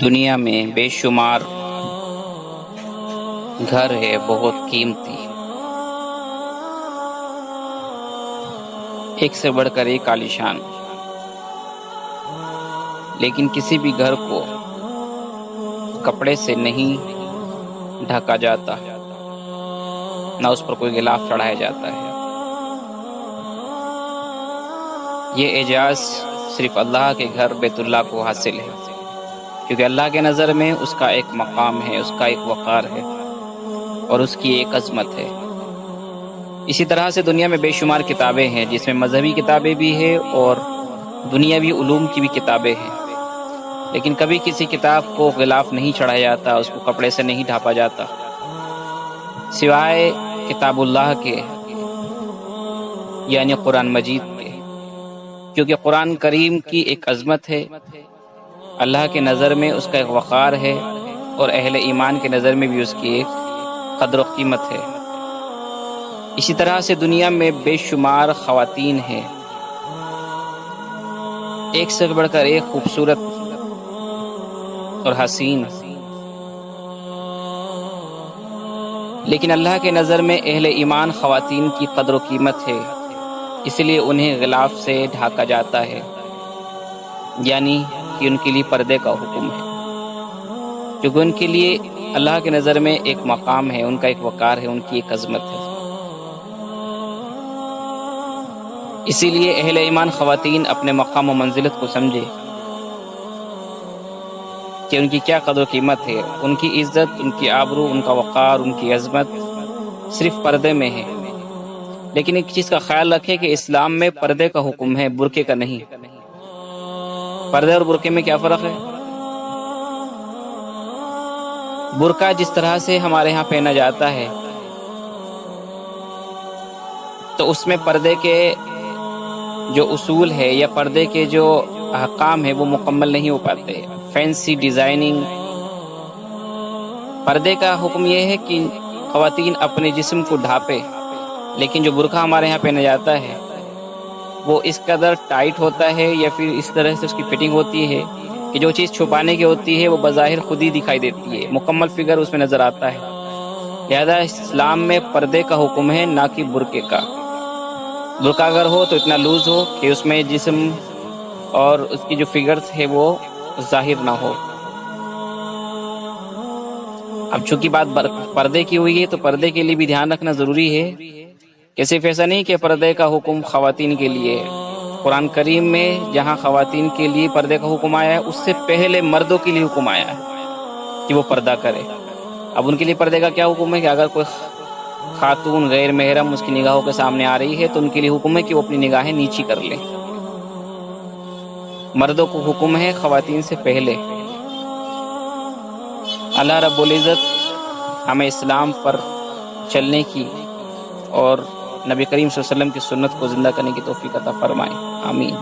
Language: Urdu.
دنیا میں بے شمار گھر ہے بہت قیمتی، ایک سے بڑھ کر ایک عالیشان، لیکن کسی بھی گھر کو کپڑے سے نہیں ڈھکا جاتا، نہ اس پر کوئی غلاف چڑھایا جاتا ہے۔ یہ اعزاز صرف اللہ کے گھر بیت اللہ کو حاصل ہے، کیونکہ اللہ کے نظر میں اس کا ایک مقام ہے، اس کا ایک وقار ہے اور اس کی ایک عظمت ہے۔ اسی طرح سے دنیا میں بے شمار کتابیں ہیں، جس میں مذہبی کتابیں بھی ہیں اور دنیاوی علوم کی بھی کتابیں ہیں، لیکن کبھی کسی کتاب کو غلاف نہیں چڑھایا جاتا، اس کو کپڑے سے نہیں ڈھانپا جاتا، سوائے کتاب اللہ کے یعنی قرآن مجید کے، کیونکہ قرآن کریم کی ایک عظمت ہے، اللہ کے نظر میں اس کا ایک وقار ہے اور اہل ایمان کے نظر میں بھی اس کی ایک قدر و قیمت ہے۔ اسی طرح سے دنیا میں بے شمار خواتین ہیں، ایک سے بڑھ کر ایک خوبصورت اور حسین، لیکن اللہ کے نظر میں اہل ایمان خواتین کی قدر و قیمت ہے، اس لیے انہیں غلاف سے ڈھانکا جاتا ہے، یعنی کہ ان کے لیے پردے کا حکم ہے، کیونکہ ان کے لیے اللہ کے نظر میں ایک مقام ہے، ان کا ایک وقار ہے، ان کی ایک عظمت ہے۔ اسی لیے اہل ایمان خواتین اپنے مقام و منزلت کو سمجھے کہ ان کی کیا قدر و قیمت ہے، ان کی عزت، ان کی آبرو، ان کا وقار، ان کی عظمت صرف پردے میں ہے۔ لیکن ایک چیز کا خیال رکھیں کہ اسلام میں پردے کا حکم ہے، برقعے کا نہیں۔ پردے اور برقعے میں کیا فرق ہے؟ برقع جس طرح سے ہمارے ہاں پہنا جاتا ہے تو اس میں پردے کے جو اصول ہے یا پردے کے جو احکام ہے وہ مکمل نہیں ہو پاتے، فینسی ڈیزائننگ۔ پردے کا حکم یہ ہے کہ خواتین اپنے جسم کو ڈھانپے، لیکن جو برقع ہمارے یہاں پہنا جاتا ہے وہ اس قدر ٹائٹ ہوتا ہے یا پھر اس طرح سے اس کی فٹنگ ہوتی ہے کہ جو چیز چھپانے کی ہوتی ہے وہ بظاہر خود ہی دکھائی دیتی ہے، مکمل فگر اس میں نظر آتا ہے۔ لہذا اسلام میں پردے کا حکم ہے، نہ کہ برقعے کا۔ برقع اگر ہو تو اتنا لوز ہو کہ اس میں جسم اور اس کی جو فگرز ہے وہ ظاہر نہ ہو۔ اب چونکہ بات پردے کی ہوئی ہے تو پردے کے لیے بھی دھیان رکھنا ضروری ہے کہ صرف ایسا نہیں کہ پردے کا حکم خواتین کے لیے ہے۔ قرآن کریم میں جہاں خواتین کے لیے پردے کا حکم آیا ہے، اس سے پہلے مردوں کے لیے حکم آیا ہے کہ وہ پردہ کرے۔ اب ان کے لیے پردے کا کیا حکم ہے کہ اگر کوئی خاتون غیر محرم اس کی نگاہوں کے سامنے آ رہی ہے تو ان کے لیے حکم ہے کہ وہ اپنی نگاہیں نیچی کر لیں۔ مردوں کو حکم ہے خواتین سے پہلے۔ اللہ رب العزت ہمیں اسلام پر چلنے کی اور نبی کریم صلی اللہ علیہ وسلم کی سنت کو زندہ کرنے کی توفیق عطا فرمائے، آمین۔